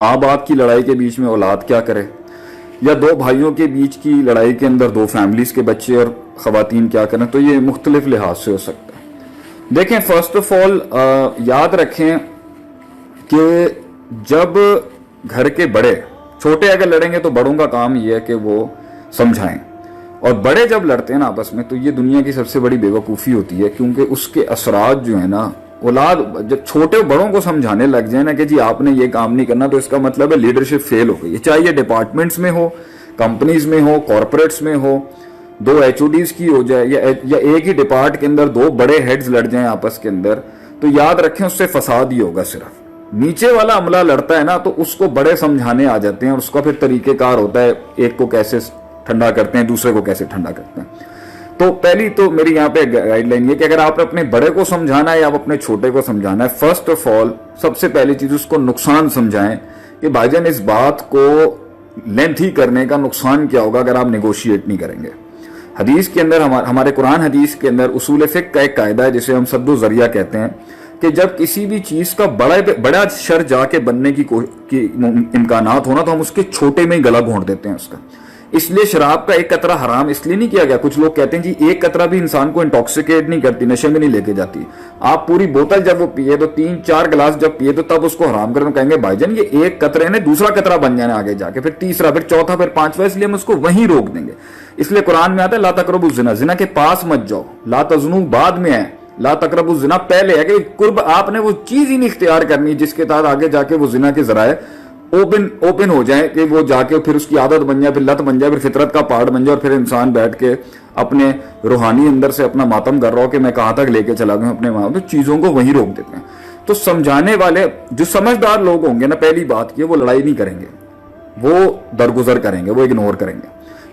माँ बाप की लड़ाई के बीच में औलाद क्या करे, या दो भाइयों के बीच की लड़ाई के अंदर दो फैमिलीज के बच्चे और खवातीन क्या करें, तो ये मुख्तलिफ लिहाज से हो सकता है। देखें, फर्स्ट ऑफ ऑल याद रखें कि जब घर के बड़े छोटे अगर लड़ेंगे तो बड़ों का काम ये है कि वो समझाएं, और बड़े जब लड़ते हैं ना आपस में, तो ये दुनिया की सबसे बड़ी बेवकूफ़ी होती है, क्योंकि उसके असरात जो है ना, औलाद जब छोटे बड़ों को समझाने लग जाए ना कि जी आपने ये काम नहीं करना, तो इसका मतलब है लीडरशिप फेल हो गई है। चाहे ये डिपार्टमेंट्स में हो, कंपनीज में हो, कॉरपोरेट्स में हो, दो एचओडीज की हो जाए, या एक ही डिपार्ट के अंदर दो बड़े हेड्स लड़ जाएं आपस के अंदर, तो याद रखें उससे फसाद ही होगा। सिर्फ नीचे वाला अमला लड़ता है ना, तो उसको बड़े समझाने आ जाते हैं, और उसका फिर तरीकेकार होता है एक को कैसे ठंडा करते हैं, दूसरे को कैसे ठंडा करते हैं। तो पहली तो मेरी यहाँ पे गाइडलाइन ये कि अगर आप अपने बड़े को समझाना है या आप अपने छोटे को समझाना है, फर्स्ट ऑफ ऑल सबसे पहली चीज उसको नुकसान समझाएं कि भाईजान इस बात को लेंथी करने का नुकसान क्या होगा अगर आप नेगोशिएट नहीं करेंगे। हदीस के अंदर हमारे कुरान हदीस के अंदर उसूल फिक्र का एक कायदा है जिसे हम सद्दो जरिया कहते हैं, कि जब किसी भी चीज का बड़ा शर जाके बनने की इम्कानात होना, तो हम उसके छोटे में ही गला घोंट देते हैं उसका। इसलिए शराब का एक कतरा हराम इसलिए नहीं किया गया। कुछ लोग कहते हैं जी एक कतरा भी इंसान को इंटॉक्सिकेट नहीं करती, नशे में नहीं लेके जाती। आप पूरी बोतल जब वो पिए, तो 3-4 गिलास जब पिए, तो तब उसको हराम करें, तो कहेंगे भाईजान ये एक कतरे ने दूसरा कतरा बन जाना आगे जाके, फिर तीसरा, फिर चौथा, फिर पांचवा, इसलिए हम उसको वहीं रोक देंगे। इसलिए कुरान में आता है ला तकरबु ज़िना, ज़िना के पास मत जाओ। ला तज़्नु बाद में है, ला तकरबु ज़िना पहले है कि कुर्ब आपने वो चीज ही नहीं इख्तियार करनी जिसके तहत आगे जाके वो ज़िना के ज़राए ओपन हो जाए, कि वो जाके फिर उसकी आदत बन जाए, फिर लत बन जाए, फिर फितरत का पार्ट बन जाए, और फिर इंसान बैठ के अपने रूहानी अंदर से अपना मातम कर रहा हो कि मैं कहां तक लेके चला गया अपने वहां। तो चीजों को वहीं रोक देते हैं। तो समझाने वाले जो समझदार लोग होंगे ना, पहली बात की वो लड़ाई नहीं करेंगे, वो दरगुजर करेंगे, वो इग्नोर करेंगे।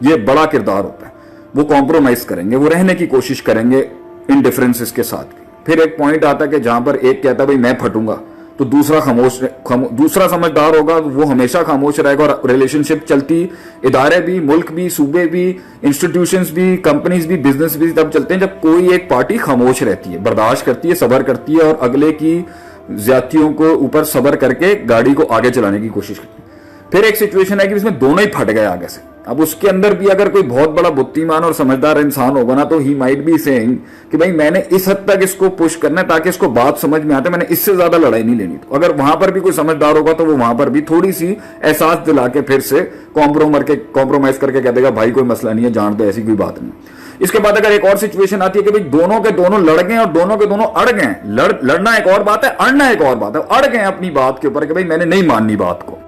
ये बड़ा किरदार होता है। वो कॉम्प्रोमाइज करेंगे, वो रहने की कोशिश करेंगे इन डिफरेंसेस के साथ। फिर एक पॉइंट आता है कि जहां पर एक कहता है भाई मैं फटूंगा, तो दूसरा समझदार होगा, वो हमेशा खामोश रहेगा, और रिलेशनशिप चलती, इदारे भी, मुल्क भी, सूबे भी, इंस्टीट्यूशंस भी, कंपनीज भी, बिजनेस भी तब चलते हैं जब कोई एक पार्टी खामोश रहती है, बर्दाश्त करती है, सब्र करती है, और अगले की ज्यादतियों को ऊपर सब्र करके गाड़ी को आगे चलाने की कोशिश करती है। फिर एक सिचुएशन है कि इसमें दोनों ही फट गए आगे से। अब उसके अंदर भी अगर कोई बहुत बड़ा बुद्धिमान और समझदार इंसान होगा ना, तो ही माइट बी सेइंग कि भाई मैंने इस हद तक इसको पुश करना है ताकि इसको बात समझ में आते, मैंने इससे ज्यादा लड़ाई नहीं लेनी। तो अगर वहां पर भी कोई समझदार होगा तो वो वहां पर भी थोड़ी सी एहसास दिला के फिर से कॉम्प्रोमाइज करके कह देगा भाई कोई मसला नहीं है, जान दो, ऐसी कोई बात नहीं। इसके बाद अगर एक और सिचुएशन आती है कि भाई दोनों के दोनों लड़ गए और दोनों के दोनों अड़ गए। लड़ना एक और बात है, अड़ना एक और बात है। अड़ गए अपनी बात के ऊपर कि भाई मैंने नहीं माननी बात को,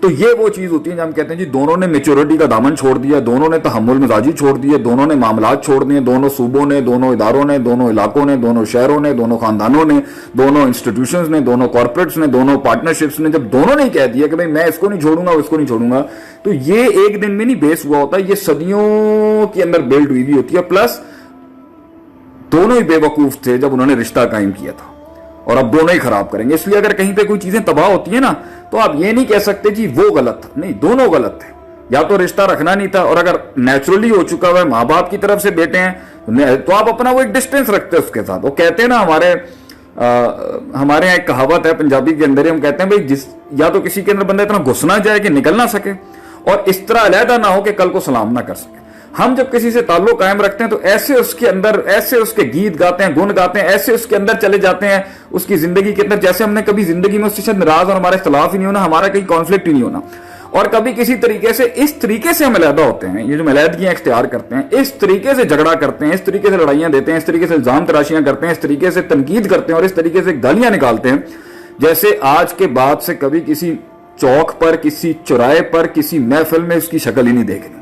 तो ये वो चीज होती है जब हम कहते हैं जी दोनों ने मेच्योरिटी का दामन छोड़ दिया, दोनों ने तहम्मुल मिजाजी छोड़ दिए, दोनों ने मामलात छोड़ दिए, दोनों सूबों ने, दोनों इदारों ने, दोनों इलाकों ने, दोनों शहरों ने, दोनों खानदानों ने, दोनों इंस्टीट्यूशंस ने, दोनों कॉर्पोरेट्स ने, दोनों पार्टनरशिप्स ने, जब दोनों ने कह दिया कि भाई मैं इसको नहीं छोड़ूंगा, इसको नहीं छोड़ूंगा, तो ये एक दिन में नहीं बेस हुआ होता, ये सदियों के अंदर बिल्ड हुई होती है। प्लस दोनों ही बेवकूफ थे जब उन्होंने रिश्ता कायम किया था, और अब दोनों ही खराब करेंगे। इसलिए अगर कहीं पे कोई चीजें तबाह होती है ना, तो आप ये नहीं कह सकते जी वो गलत था, नहीं, दोनों गलत थे। या तो रिश्ता रखना नहीं था, और अगर नेचुरली हो चुका हुआ है, माँ बाप की तरफ से बेटे हैं, तो आप अपना वो एक डिस्टेंस रखते हैं उसके साथ। वो कहते हैं ना, हमारे यहाँ एक कहावत है पंजाबी के अंदर, हम कहते हैं भाई या तो किसी के अंदर बंदा इतना घुस ना जाए कि निकल ना सके, और इस तरह अलहदा ना हो कि कल को सलाम ना कर सके। हम जब किसी से ताल्लुक कायम रखते हैं तो ऐसे उसके अंदर, ऐसे उसके गीत गाते हैं, गुण गाते हैं, ऐसे उसके अंदर चले जाते हैं उसकी जिंदगी के अंदर, जैसे हमने कभी जिंदगी में उससे शायद नाराज और हमारा इख्तलाफ ही नहीं होना, हमारा कहीं कॉन्फ्लिक्ट ही नहीं होना। और कभी किसी तरीके से, इस तरीके से हम अलहदा होते हैं, ये जो अलहदगियां इख्तियार करते हैं, इस तरीके से झगड़ा करते हैं, इस तरीके से लड़ाइयां देते हैं, इस तरीके से इल्जाम तराशियां करते हैं, इस तरीके से तनकीद करते हैं, और इस तरीके से गालियां निकालते हैं, जैसे आज के बाद से कभी किसी चौक पर, किसी चौराहे पर, किसी महफिल में उसकी शक्ल ही नहीं देखनी।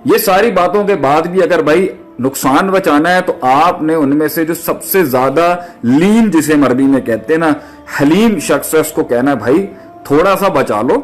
ये सारी बातों के बाद भी अगर भाई नुकसान बचाना है, तो आपने उनमें से जो सबसे ज्यादा लीन, जिसे हम अरबी में कहते हैं ना, हलीम शख्स है, उसको कहना है भाई थोड़ा सा बचा लो,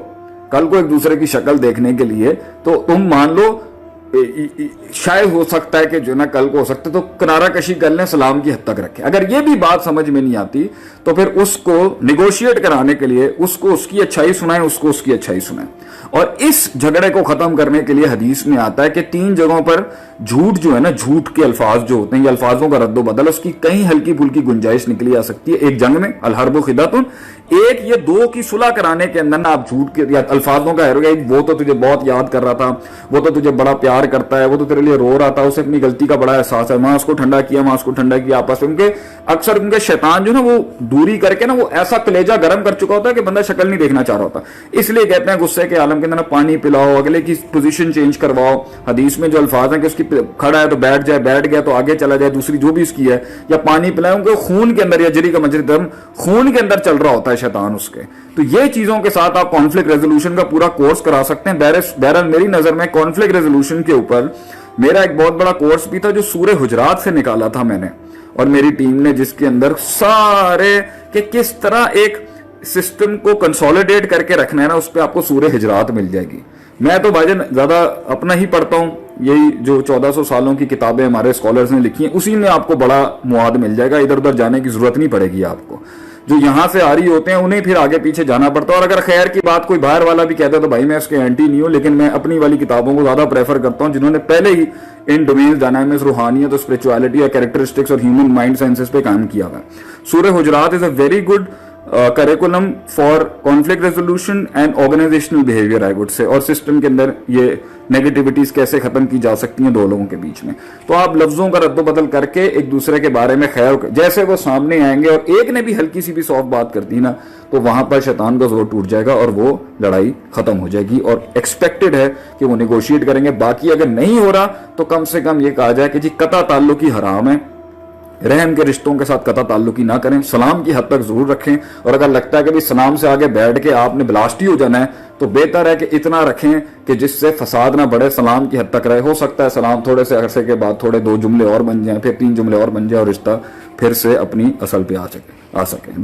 कल को एक दूसरे की शक्ल देखने के लिए तो तुम मान लो शायद हो सकता है कि जो ना कल को हो सकता है, तो किनारा कशी कर लें, सलाम की हद तक रखें। अगर ये भी बात समझ में नहीं आती तो फिर उसको निगोशिएट कराने के लिए उसको उसकी अच्छाई सुनाएं, उसको उसकी अच्छाई सुनाएं। और इस झगड़े को खत्म करने के लिए हदीस में आता है कि 3 जगहों पर झूठ जो है ना, झूठ के अल्फाज जो होते हैं, ये अल्फाजों का रद्दो बदल, उसकी कहीं हल्की फुल्की गुंजाइश निकली आ सकती है एक जंग में, अलहर्बु खिदातुन, एक ये दो की सुलह कराने के अंदर ना आप झूठ के या अल्फाजों का है, वो तो तुझे बहुत याद कर रहा था, वो तो तुझे बड़ा प्यार करता है, वो तो तेरे लिए रो रहा था, उसे अपनी गलती का बड़ा एहसास है, वहां उसको ठंडा किया, वहां उसको ठंडा किया आपस में। उनके अक्सर उनके शैतान जो ना वो दूरी करके ना वो ऐसा कलेजा गर्म कर चुका होता है कि बंदा शक्ल नहीं देखना चाह रहा होता, इसलिए कहते हैं गुस्से के आलम के अंदर पानी पिलाओ, अगले की पोजीशन चेंज करवाओ। हदीस में जो अल्फाज है कि उसकी खड़ा है तो बैठ जाए, बैठ गया तो आगे चला जाए, दूसरी जो भी उसकी है, या पानी पिलाए, उनके खून के अंदर या जरी का मजरी दम खून के अंदर चल रहा होता है शैतान उसके। तो ये चीजों के साथ आप कॉन्फ्लिक्ट रेजोल्यूशन का पूरा कोर्स करा सकते हैं। बहरहाल मेरी नजर में कॉन्फ्लिक्ट रेजोल्यूशन के ऊपर मेरा एक बहुत बड़ा कोर्स भी था जो सूरह हुजरात से निकाला था मैंने और मेरी टीम ने, जिसके अंदर सारे कि किस तरह एक सिस्टम को कंसोलिडेट करके रखना है ना, उस पर आपको सूरह हुजरात मिल जाएगी। मैं तो भाईजान ज्यादा अपना ही पढ़ता हूं, यही जो 1400 सालों की किताबें हमारे स्कॉलर्स ने लिखी हैं उसी में आपको बड़ा मुआद मिल जाएगा, इधर उधर जाने की जरूरत नहीं पड़ेगी आपको। जो यहां से आ रही होते हैं उन्हें फिर आगे पीछे जाना पड़ता है। और अगर खैर की बात कोई बाहर वाला भी कहता है तो भाई मैं उसके एंटी नहीं हूं, लेकिन मैं अपनी वाली किताबों को ज्यादा प्रेफर करता हूं जिन्होंने पहले ही इन डोमेन डायनामिक्स, रूहानियत, स्पिरिचुअलिटी या कैरेक्टरिस्टिक्स और ह्यूमन माइंड साइंसेस पे काम किया हुआ है। Surah Hujurat is a very good curriculum for conflict resolution and organizational behaviour I would say, और सिस्टम के अंदर ये नेगेटिविटीज कैसे खत्म की जा सकती हैं दो लोगों के बीच में। तो आप लफ्जों का रद्दो बदल करके एक दूसरे के बारे में खैर जैसे वो सामने आएंगे और एक ने भी हल्की सी भी सॉफ्ट बात कर दी ना, तो वहां पर शैतान का जोर टूट जाएगा और वो लड़ाई खत्म हो जाएगी। और एक्सपेक्टेड है कि वो निगोशिएट करेंगे। बाकी अगर नहीं हो रहा तो कम से कम ये कहा जाए कि जी कता ताल्लुकी हराम है, रहम के रिश्तों के साथ कता ताल्लुकी ना करें, सलाम की हद तक जरूर रखें। और अगर लगता है कि भी सलाम से आगे बैठ के आपने ब्लास्ट ही हो जाना है तो बेहतर है कि इतना रखें कि जिससे फसाद ना बढ़े, सलाम की हद तक रहे। हो सकता है सलाम थोड़े से अरसे के बाद थोड़े 2 जुमले और बन जाए, फिर 3 जुमले और बन जाए और रिश्ता फिर से अपनी असल पे आ सके।